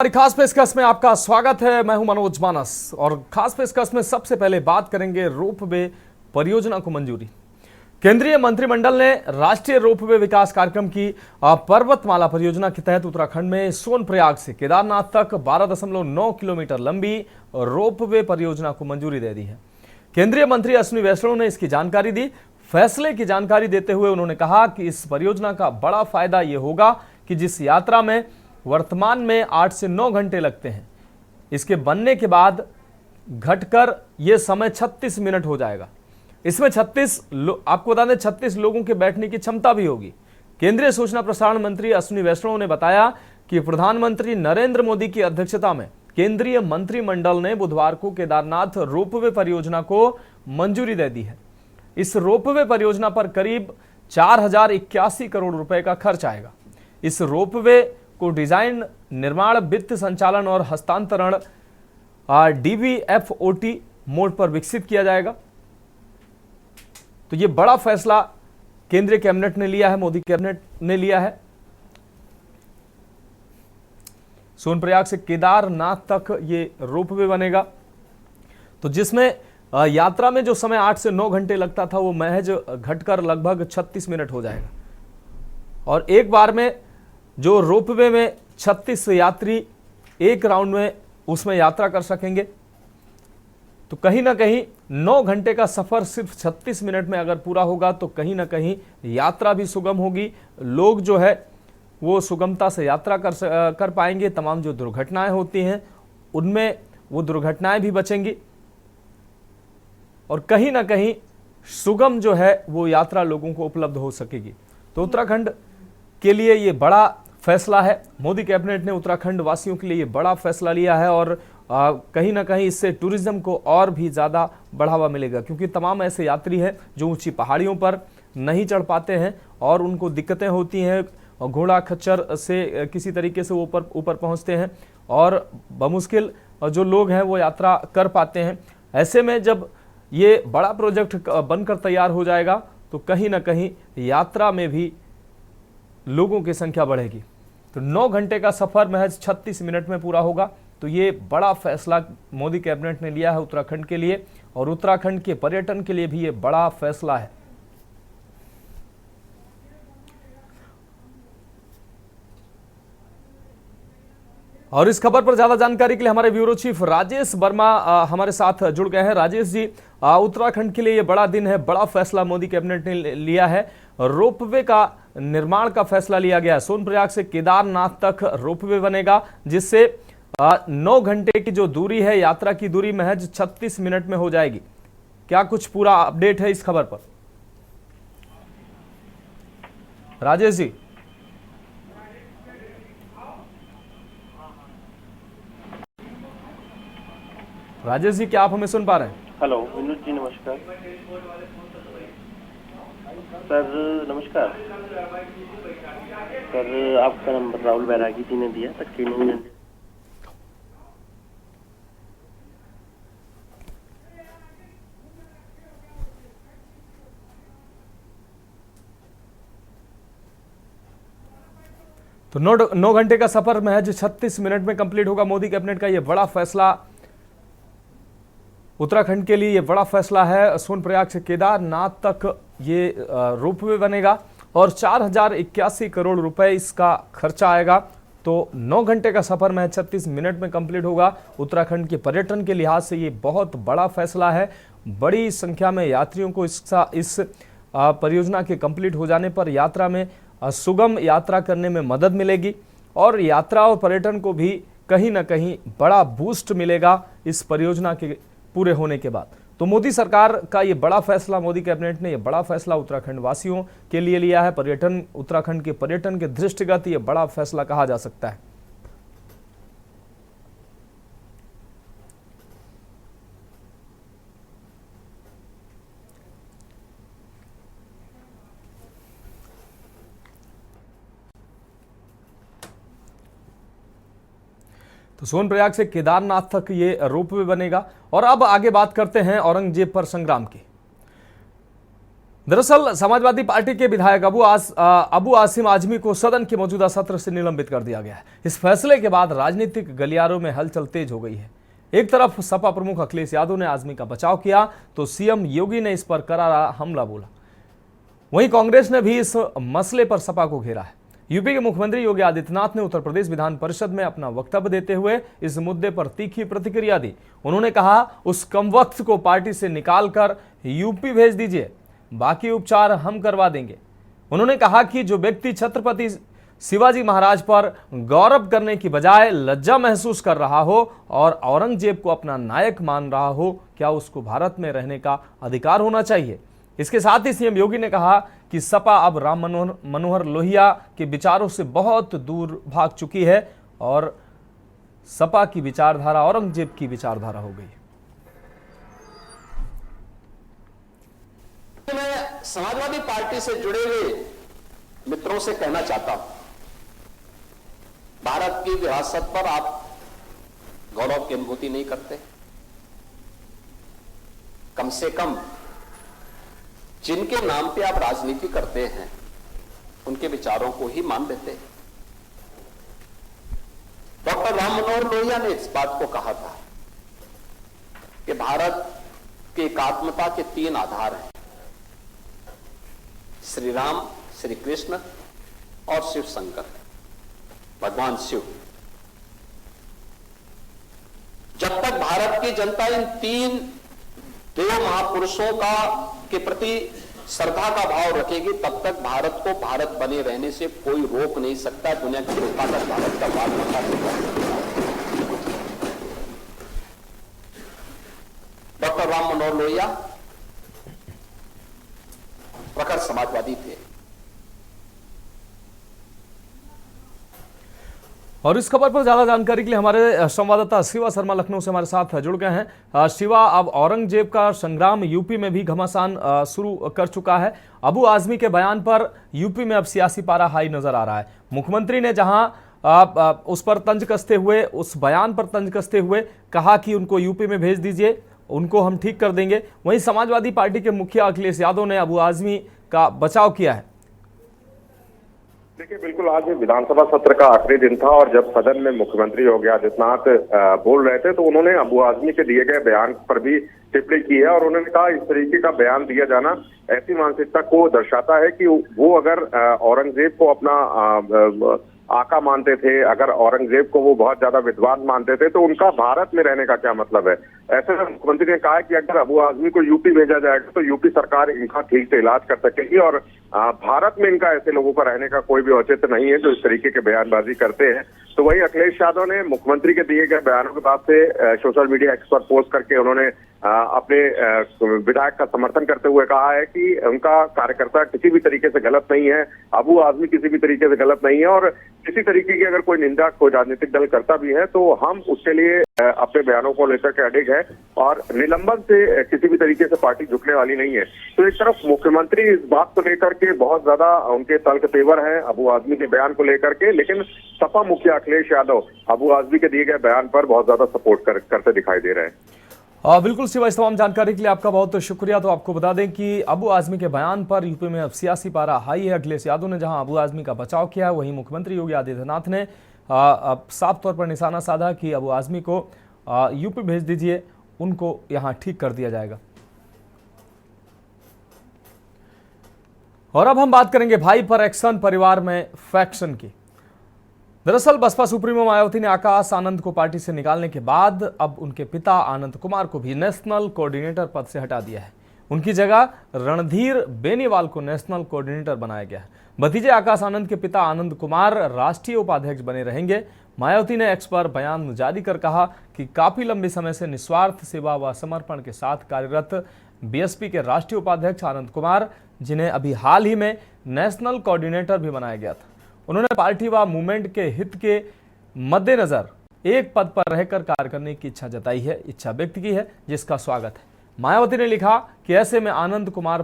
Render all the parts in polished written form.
हमारी खास पेशकश में आपका स्वागत है। मैं हूं मनोज मानस और खास पेशकश में सबसे पहले बात करेंगे रोपवे परियोजना को मंजूरी। केंद्रीय मंत्रिमंडल ने राष्ट्रीय रोपवे विकास कार्यक्रम की पर्वतमाला परियोजना के तहत उत्तराखंड में सोनप्रयाग से केदारनाथ तक 12.9 किलोमीटर लंबी रोपवे परियोजना को मंजूरी दे दी है। केंद्रीय मंत्री अश्विनी वैष्णव ने इसकी जानकारी दी। फैसले की जानकारी देते हुए उन्होंने कहा कि इस परियोजना का बड़ा फायदा ये होगा कि जिस यात्रा में वर्तमान में 8 से 9 घंटे लगते हैं, इसके बनने के बाद घटकर यह समय 36 मिनट हो जाएगा। इसमें आपको बता दें 36 लोगों के बैठने की क्षमता भी होगी। केंद्रीय सूचना प्रसारण मंत्री अश्विनी वैष्णव ने बताया कि प्रधानमंत्री नरेंद्र मोदी की अध्यक्षता में केंद्रीय मंत्रिमंडल ने बुधवार को केदारनाथ रोपवे परियोजना को मंजूरी दे दी है। इस रोपवे परियोजना पर करीब 4081 करोड़ रुपए का खर्च आएगा। इस रोपवे को डिजाइन, निर्माण, वित्त संचालन और हस्तांतरण DVFOT मोड पर विकसित किया जाएगा। तो यह बड़ा फैसला केंद्रीय कैबिनेट ने लिया है, मोदी कैबिनेट ने लिया है। सोनप्रयाग से केदारनाथ तक ये रोपवे बनेगा, तो जिसमें यात्रा में जो समय 8 से 9 घंटे लगता था वो महज घटकर लगभग 36 मिनट हो जाएगा। और एक बार में जो रोपवे में 36 यात्री एक राउंड में उसमें यात्रा कर सकेंगे, तो कहीं ना कहीं 9 घंटे का सफर सिर्फ 36 मिनट में अगर पूरा होगा तो कहीं ना कहीं यात्रा भी सुगम होगी। लोग जो है वो सुगमता से यात्रा कर पाएंगे। तमाम जो दुर्घटनाएं होती हैं उनमें वो दुर्घटनाएं भी बचेंगी और कहीं ना कहीं सुगम जो है वो यात्रा लोगों को उपलब्ध हो सकेगी। तो उत्तराखंड के लिए ये बड़ा फैसला है। मोदी कैबिनेट ने उत्तराखंड वासियों के लिए ये बड़ा फैसला लिया है और कहीं ना कहीं इससे टूरिज्म को और भी ज़्यादा बढ़ावा मिलेगा, क्योंकि तमाम ऐसे यात्री हैं जो ऊंची पहाड़ियों पर नहीं चढ़ पाते हैं और उनको दिक्कतें होती हैं। घोड़ा खच्चर से किसी तरीके से वो ऊपर पहुंचते हैं और बमुश्किल जो लोग हैं वो यात्रा कर पाते हैं। ऐसे में जब ये बड़ा प्रोजेक्ट बनकर तैयार हो जाएगा तो कहीं ना कहीं यात्रा में भी लोगों की संख्या बढ़ेगी। तो 9 घंटे का सफर महज 36 मिनट में पूरा होगा। तो ये बड़ा फैसला मोदी कैबिनेट ने लिया है उत्तराखंड के लिए और उत्तराखंड के पर्यटन के लिए भी ये बड़ा फैसला है। और इस खबर पर ज्यादा जानकारी के लिए हमारे ब्यूरो चीफ राजेश वर्मा हमारे साथ जुड़ गए हैं। राजेश जी, उत्तराखंड के लिए ये बड़ा दिन है, बड़ा फैसला मोदी कैबिनेट ने लिया है। रोपवे का निर्माण का फैसला लिया गया है। सोनप्रयाग से केदारनाथ तक रोपवे बनेगा, जिससे 9 घंटे की जो दूरी है, यात्रा की दूरी महज 36 मिनट में हो जाएगी। क्या कुछ पूरा अपडेट है इस खबर पर राजेश जी? राजेश जी, क्या आप हमें सुन पा रहे हैं? हेलो विनोद जी, नमस्कार सर। नमस्कार सर, आपका नंबर राहुल बैरागी जी ने दिया था। तो 9 घंटे का सफर महज 36 मिनट में कंप्लीट होगा। मोदी कैबिनेट का यह बड़ा फैसला उत्तराखंड के लिए, ये बड़ा फैसला है। सोनप्रयाग से केदारनाथ तक ये रोपवे बनेगा और 4081 करोड़ रुपए इसका खर्चा आएगा। तो 9 घंटे का सफर महज 36 मिनट में कंप्लीट होगा। उत्तराखंड के पर्यटन के लिहाज से ये बहुत बड़ा फैसला है। बड़ी संख्या में यात्रियों को इस परियोजना के कंप्लीट हो जाने पर यात्रा में सुगम यात्रा करने में मदद मिलेगी और यात्रा और पर्यटन को भी कहीं ना कहीं बड़ा बूस्ट मिलेगा इस परियोजना के पूरे होने के बाद। तो मोदी सरकार का ये बड़ा फैसला, मोदी कैबिनेट ने ये बड़ा फैसला उत्तराखंड वासियों के लिए लिया है। पर्यटन, उत्तराखंड के पर्यटन के दृष्टिगत ये बड़ा फैसला कहा जा सकता है। तो सोनप्रयाग से केदारनाथ तक ये रोपवे बनेगा। और अब आगे बात करते हैं औरंगजेब पर संग्राम की। दरअसल समाजवादी पार्टी के विधायक अबू आसिम आजमी को सदन के मौजूदा सत्र से निलंबित कर दिया गया है। इस फैसले के बाद राजनीतिक गलियारों में हलचल तेज हो गई है। एक तरफ सपा प्रमुख अखिलेश यादव ने आजमी का बचाव किया तो सीएम योगी ने इस पर करारा हमला बोला। वहीं कांग्रेस ने भी इस मसले पर सपा को घेरा है। यूपी के मुख्यमंत्री योगी आदित्यनाथ ने उत्तर प्रदेश विधान परिषद में अपना वक्तव्य देते हुए इस मुद्दे पर तीखी प्रतिक्रिया दी। उन्होंने कहा, उस कमवक्त को पार्टी से निकालकर यूपी भेज दीजिए, बाकी उपचार हम करवा देंगे। उन्होंने कहा कि जो व्यक्ति छत्रपति शिवाजी महाराज पर गौरव करने की बजाय लज्जा महसूस कर रहा हो और औरंगजेब को अपना नायक मान रहा हो, क्या उसको भारत में रहने का अधिकार होना चाहिए। इसके साथ ही सीएम योगी ने कहा कि सपा अब राम मनोहर लोहिया के विचारों से बहुत दूर भाग चुकी है और सपा की विचारधारा औरंगजेब की विचारधारा हो गई। मैं समाजवादी पार्टी से जुड़े हुए मित्रों से कहना चाहता हूं, भारत की विरासत पर आप गौरव की अनुभूति नहीं करते। कम से कम जिनके नाम पे आप राजनीति करते हैं उनके विचारों को ही मान लेते। डॉक्टर राम मनोहर लोहिया ने इस बात को कहा था कि भारत की एकात्मता के 3 आधार हैं, श्री राम, श्री कृष्ण और शिव शंकर, भगवान शिव। जब तक भारत की जनता इन 3 देव महापुरुषों के प्रति श्रद्धा का भाव रखेगी, तब तक भारत को भारत बने रहने से कोई रोक नहीं सकता। दुनिया की कोई ताकत भारत का बात नहीं कर सकता। डॉक्टर राम मनोहर लोहिया प्रखर समाजवादी थे। और इस खबर पर ज्यादा जानकारी के लिए हमारे संवाददाता शिवा शर्मा लखनऊ से हमारे साथ जुड़ गए हैं। शिवा, अब औरंगजेब का संग्राम यूपी में भी घमासान शुरू कर चुका है। अबू आजमी के बयान पर यूपी में अब सियासी पारा हाई नजर आ रहा है। मुख्यमंत्री ने जहां उस पर तंज कसते हुए, उस बयान पर तंज कसते हुए कहा कि उनको यूपी में भेज दीजिए, उनको हम ठीक कर देंगे, वहीं समाजवादी पार्टी के मुखिया अखिलेश यादव ने अबू आजमी का बचाव किया है। देखिए, बिल्कुल आज विधानसभा सत्र का आखिरी दिन था और जब सदन में मुख्यमंत्री योगी आदित्यनाथ बोल रहे थे तो उन्होंने अबू आजमी के दिए गए बयान पर भी टिप्पणी की है और उन्होंने कहा इस तरीके का बयान दिया जाना ऐसी मानसिकता को दर्शाता है कि वो अगर औरंगजेब को अपना आका मानते थे, अगर औरंगजेब को वो बहुत ज्यादा विद्वान मानते थे, तो उनका भारत में रहने का क्या मतलब है। ऐसे में मुख्यमंत्री ने कहा कि अगर अबू आजमी को यूपी भेजा जाएगा तो यूपी सरकार इनका ठीक से इलाज कर सकेगी और भारत में इनका ऐसे लोगों का रहने का कोई भी औचित्य नहीं है जो इस तरीके के बयानबाजी करते हैं। तो वही अखिलेश यादव ने मुख्यमंत्री के दिए गए बयानों के बाद से सोशल मीडिया एक्स पर पोस्ट करके उन्होंने अपने विधायक का समर्थन करते हुए कहा है कि उनका कार्यकर्ता किसी भी तरीके से गलत नहीं है, अबू आजमी किसी भी तरीके से गलत नहीं है और किसी तरीके की अगर कोई निंदा कोई राजनीतिक दल करता भी है तो हम उसके लिए अपने बयानों को लेकर के अडिग है और निलंबन से किसी भी तरीके से पार्टी झुकने वाली नहीं है। तो एक तरफ मुख्यमंत्री इस बात को लेकर के बहुत ज्यादा उनके तल्ख तेवर है अबू आजमी के बयान को लेकर के, लेकिन सपा मुखिया अखिलेश यादव अबू आजमी के दिए गए बयान पर बहुत ज्यादा सपोर्ट करते दिखाई दे रहे हैं। बिल्कुल शिवा, इस तमाम जानकारी के लिए आपका बहुत शुक्रिया। तो आपको बता दें कि अबू आजमी के बयान पर यूपी में अब सियासी पारा हाई है। अखिलेश यादव ने जहां अबू आजमी का बचाव किया, वहीं मुख्यमंत्री योगी आदित्यनाथ ने साफ तौर पर निशाना साधा कि अबू आजमी को यूपी भेज दीजिए, उनको यहां ठीक कर दिया जाएगा। और अब हम बात करेंगे भाई पर एक्शन, परिवार में फैक्शन की। दरअसल बसपा सुप्रीमो मायावती ने आकाश आनंद को पार्टी से निकालने के बाद अब उनके पिता आनंद कुमार को भी नेशनल कोऑर्डिनेटर पद से हटा दिया है। उनकी जगह रणधीर बेनीवाल को नेशनल कोऑर्डिनेटर बनाया गया है। भतीजे आकाश आनंद के पिता आनंद कुमार राष्ट्रीय उपाध्यक्ष बने रहेंगे। मायावती ने एक्स पर बयान जारी कर कहा कि काफी लंबे समय से निस्वार्थ सेवा व समर्पण के साथ कार्यरत बीएसपी के राष्ट्रीय उपाध्यक्ष आनंद कुमार, जिन्हें अभी हाल ही में नेशनल कोऑर्डिनेटर भी बनाया गया था, उन्होंने पार्टी व मूवमेंट के हित के मद्देनजर एक पद पर रहकर कार्य करने की इच्छा जताई है, इच्छा व्यक्त की है, जिसका स्वागत है। मायावती ने लिखा कि ऐसे में आनंद कुमार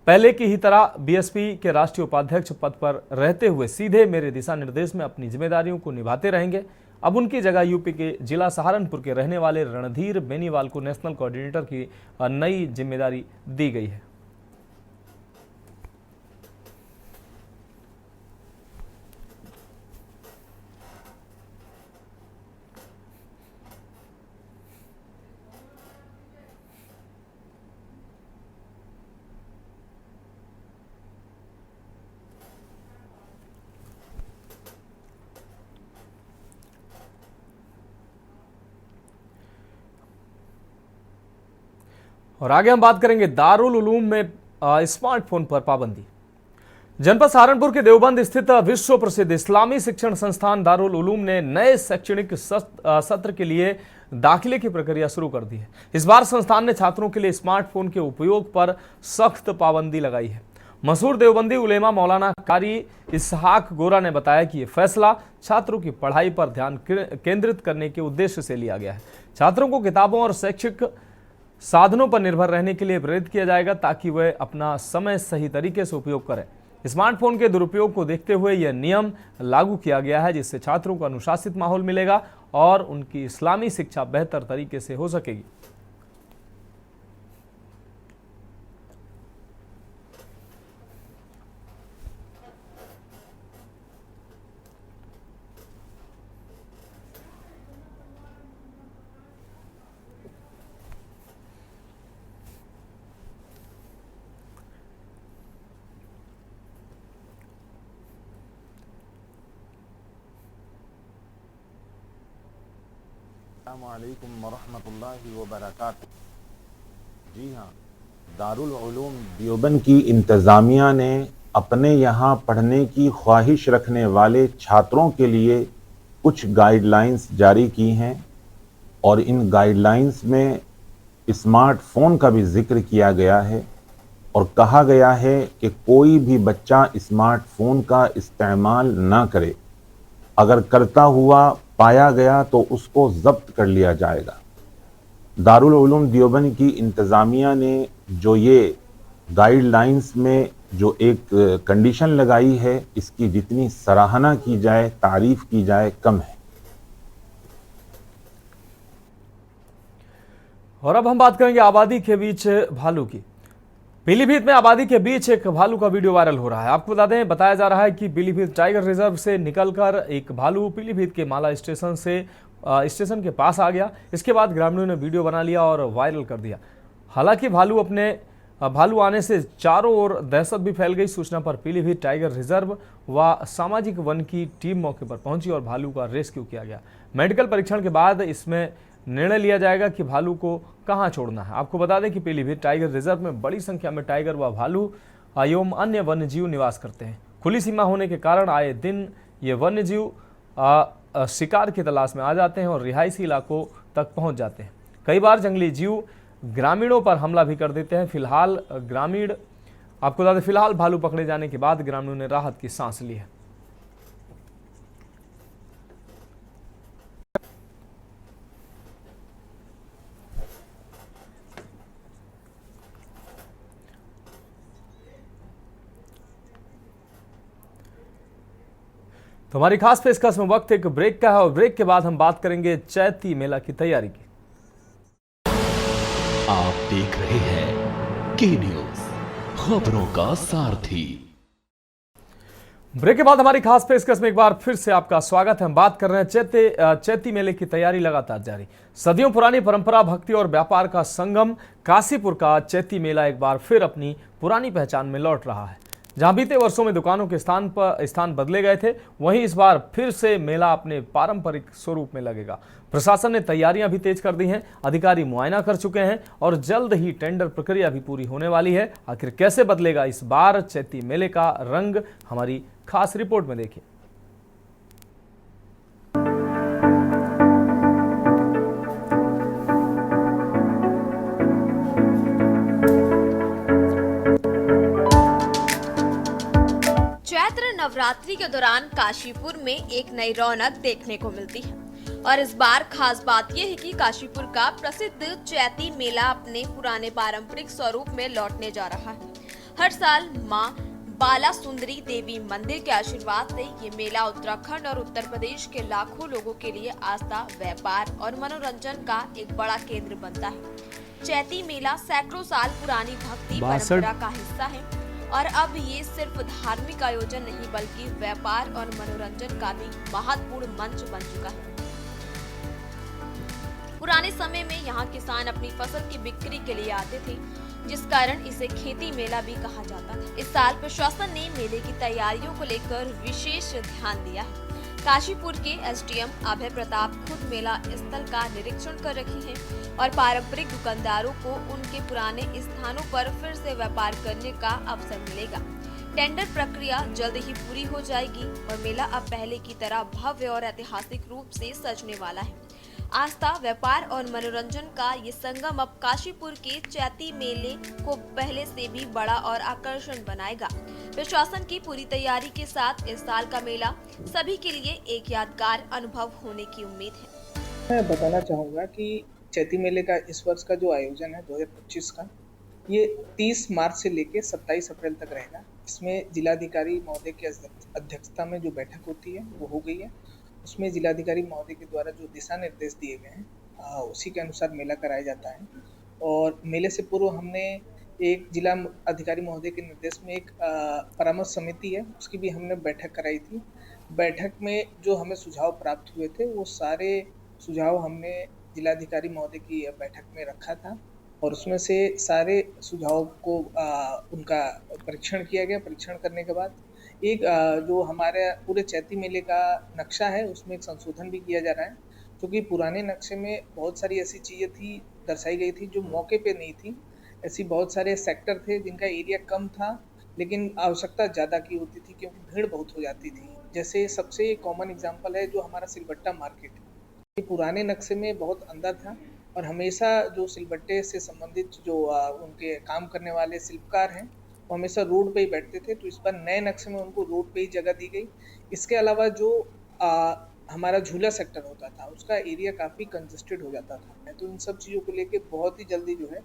पहले की ही तरह बीएसपी के राष्ट्रीय उपाध्यक्ष पद पर रहते हुए सीधे मेरे दिशा निर्देश में अपनी जिम्मेदारियों को निभाते रहेंगे। अब उनकी जगह यूपी के जिला सहारनपुर के रहने वाले रणधीर बेनीवाल को नेशनल कोऑर्डिनेटर की नई जिम्मेदारी दी गई है। और आगे हम बात करेंगे दारुल उलूम में स्मार्टफोन पर पाबंदी। जनपद सहारनपुर के देवबंद स्थित विश्व प्रसिद्ध इस्लामी शिक्षण संस्थान दारुल उलूम ने नए शैक्षणिक सत्र के लिए दाखिले की प्रक्रिया शुरू कर दी है। इस बार संस्थान ने छात्रों के लिए स्मार्टफोन के उपयोग पर सख्त पाबंदी लगाई है। मशहूर देवबंदी उलेमा मौलाना कारी इसहाक गोरा ने बताया कि यह फैसला छात्रों की पढ़ाई पर ध्यान केंद्रित करने के उद्देश्य से लिया गया है। छात्रों को किताबों और शैक्षिक साधनों पर निर्भर रहने के लिए प्रेरित किया जाएगा ताकि वे अपना समय सही तरीके से उपयोग करें। स्मार्टफोन के दुरुपयोग को देखते हुए यह नियम लागू किया गया है, जिससे छात्रों को अनुशासित माहौल मिलेगा और उनकी इस्लामी शिक्षा बेहतर तरीके से हो सकेगी। अस्सलामुअलैकुम वरहमतुल्लाहि वबरकातुहू। जी हाँ, दारुल उलूम देवबंद की इंतज़ामिया ने अपने यहाँ पढ़ने की ख्वाहिश रखने वाले छात्रों के लिए कुछ गाइडलाइंस जारी की हैं और इन गाइडलाइंस में स्मार्टफोन का भी जिक्र किया गया है और कहा गया है कि कोई भी बच्चा स्मार्टफोन का इस्तेमाल ना करे। अगर करता हुआ पाया गया तो उसको जब्त कर लिया जाएगा। दारुल उलूम देवबंद की इंतज़ामिया ने जो ये गाइडलाइंस में जो एक कंडीशन लगाई है, इसकी जितनी सराहना की जाए, तारीफ की जाए, कम है। और अब हम बात करेंगे आबादी के बीच भालू की। पीलीभीत में आबादी के बीच एक भालू का वीडियो वायरल हो रहा है। आपको बता दें, बताया जा रहा है कि पीलीभीत टाइगर रिजर्व से निकलकर एक भालू पीलीभीत के माला स्टेशन के पास आ गया। इसके बाद ग्रामीणों ने वीडियो बना लिया और वायरल कर दिया। हालांकि भालू आने से चारों ओर दहशत भी फैल गई। सूचना पर पीलीभीत टाइगर रिजर्व व सामाजिक वन की टीम मौके पर पहुंची और भालू का रेस्क्यू किया गया। मेडिकल परीक्षण के बाद इसमें निर्णय लिया जाएगा कि भालू को कहां छोड़ना है। आपको बता दें कि पीलीभीत टाइगर रिजर्व में बड़ी संख्या में टाइगर व भालू एवं अन्य वन्यजीव निवास करते हैं। खुली सीमा होने के कारण आए दिन ये वन्यजीव शिकार की तलाश में आ जाते हैं और रिहायशी इलाकों तक पहुंच जाते हैं। कई बार जंगली जीव ग्रामीणों पर हमला भी कर देते हैं। फिलहाल भालू पकड़े जाने के बाद ग्रामीणों ने राहत की सांस ली है। तो हमारी खास पेशकश में वक्त एक ब्रेक का है और ब्रेक के बाद हम बात करेंगे चैती मेला की तैयारी की। आप देख रहे हैं के न्यूज, खबरों का सारथी। ब्रेक के बाद हमारी खास पेशकश में एक बार फिर से आपका स्वागत है। हम बात कर रहे हैं चैती मेले की तैयारी लगातार जारी। सदियों पुरानी परंपरा, भक्ति और व्यापार का संगम काशीपुर का चैती मेला एक बार फिर अपनी पुरानी पहचान में लौट रहा है। जहां बीते वर्षों में दुकानों के स्थान बदले गए थे, वहीं इस बार फिर से मेला अपने पारंपरिक स्वरूप में लगेगा। प्रशासन ने तैयारियां भी तेज कर दी हैं, अधिकारी मुआयना कर चुके हैं और जल्द ही टेंडर प्रक्रिया भी पूरी होने वाली है। आखिर कैसे बदलेगा इस बार चैती मेले का रंग, हमारी खास रिपोर्ट में देखिए। चैत्र नवरात्रि के दौरान काशीपुर में एक नई रौनक देखने को मिलती है और इस बार खास बात यह है कि काशीपुर का प्रसिद्ध चैती मेला अपने पुराने पारंपरिक स्वरूप में लौटने जा रहा है। हर साल मां बाला सुंदरी देवी मंदिर के आशीर्वाद से ये मेला उत्तराखंड और उत्तर प्रदेश के लाखों लोगों के लिए आस्था, व्यापार और मनोरंजन का एक बड़ा केंद्र बनता है। चैती मेला सैकड़ों साल पुरानी भक्ति परंपरा का हिस्सा है और अब ये सिर्फ धार्मिक आयोजन नहीं बल्कि व्यापार और मनोरंजन का भी महत्वपूर्ण मंच बन चुका है। पुराने समय में यहाँ किसान अपनी फसल की बिक्री के लिए आते थे, जिस कारण इसे खेती मेला भी कहा जाता था। इस साल प्रशासन ने मेले की तैयारियों को लेकर विशेष ध्यान दिया है। काशीपुर के एसडीएम अभय प्रताप खुद मेला स्थल का निरीक्षण कर रहे हैं और पारंपरिक दुकानदारों को उनके पुराने स्थानों पर फिर से व्यापार करने का अवसर मिलेगा। टेंडर प्रक्रिया जल्द ही पूरी हो जाएगी और मेला अब पहले की तरह भव्य और ऐतिहासिक रूप से सजने वाला है। आस्था, व्यापार और मनोरंजन का ये संगम अब काशीपुर के चैती मेले को पहले से भी बड़ा और आकर्षण बनाएगा। प्रशासन की पूरी तैयारी के साथ इस साल का मेला सभी के लिए एक यादगार अनुभव होने की उम्मीद है। मैं बताना चाहूँगा कि चैती मेले का इस वर्ष का जो आयोजन है 2025 का, ये 30 मार्च से लेकर 27 अप्रैल तक रहेगा। इसमें जिलाधिकारी महोदय की अध्यक्षता में जो बैठक होती है वो हो गई है। उसमें जिलाधिकारी महोदय के द्वारा जो दिशा निर्देश दिए गए हैं उसी के अनुसार मेला कराया जाता है। और मेले से पूर्व हमने एक जिला अधिकारी महोदय के निर्देश में एक परामर्श समिति है, उसकी भी हमने बैठक कराई थी। बैठक में जो हमें सुझाव प्राप्त हुए थे वो सारे सुझाव हमने जिलाधिकारी महोदय की बैठक में रखा था और उसमें से सारे सुझाव को उनका परीक्षण किया गया। परीक्षण करने के बाद एक जो हमारे पूरे चैती मेले का नक्शा है उसमें एक संशोधन भी किया जा रहा है, क्योंकि पुराने नक्शे में बहुत सारी ऐसी चीज़ें थी दर्शाई गई थी जो मौके पे नहीं थी। ऐसी बहुत सारे सेक्टर थे जिनका एरिया कम था लेकिन आवश्यकता ज़्यादा की होती थी क्योंकि भीड़ बहुत हो जाती थी। जैसे सबसे कॉमन एग्जांपल है जो हमारा सिलबट्टा मार्केट है, ये पुराने नक्शे में बहुत अंदर था और हमेशा जो सिलबट्टे से संबंधित जो उनके काम करने वाले शिल्पकार हैं वो हमेशा रोड पे ही बैठते थे, तो इस बार नए नक्शे में उनको रोड पे ही जगह दी गई। इसके अलावा जो हमारा झूला सेक्टर होता था उसका एरिया काफ़ी कंजस्टेड हो जाता था। तो इन सब चीज़ों को लेके बहुत ही जल्दी जो है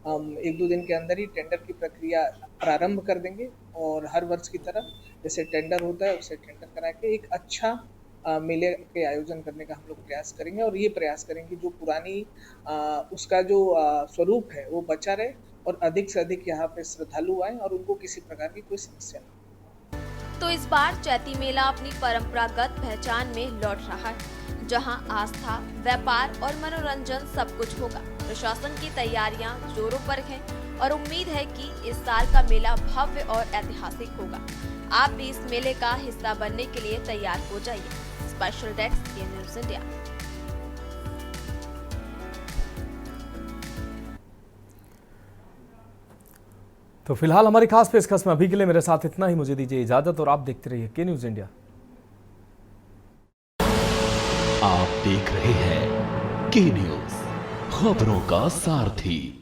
हम 1-2 दिन के अंदर ही टेंडर की प्रक्रिया प्रारंभ कर देंगे और हर वर्ष की तरह जैसे टेंडर होता है उसे टेंडर करा के एक अच्छा मेले के आयोजन करने का हम लोग प्रयास करेंगे और ये प्रयास करेंगे जो पुरानी उसका जो स्वरूप है वो बचा रहे और अधिक से अधिक यहाँ पे श्रद्धालु आए और उनको किसी प्रकार की कोई समस्या न हो। तो इस बार चैती मेला अपनी परंपरागत पहचान में लौट रहा है, जहां आस्था, व्यापार और मनोरंजन सब कुछ होगा। प्रशासन की तैयारियां जोरों पर हैं और उम्मीद है कि इस साल का मेला भव्य और ऐतिहासिक होगा। आप भी इस मेले का हिस्सा बनने के लिए तैयार हो जाइए। स्पेशल डेस्क के न्यूज़ इंडिया। तो फिलहाल हमारी खास पेशकश में अभी के लिए मेरे साथ इतना ही। मुझे दीजिए इजाजत और आप देखते रहिए के न्यूज़ इंडिया। आप देख रहे हैं के न्यूज़, खबरों का सारथी।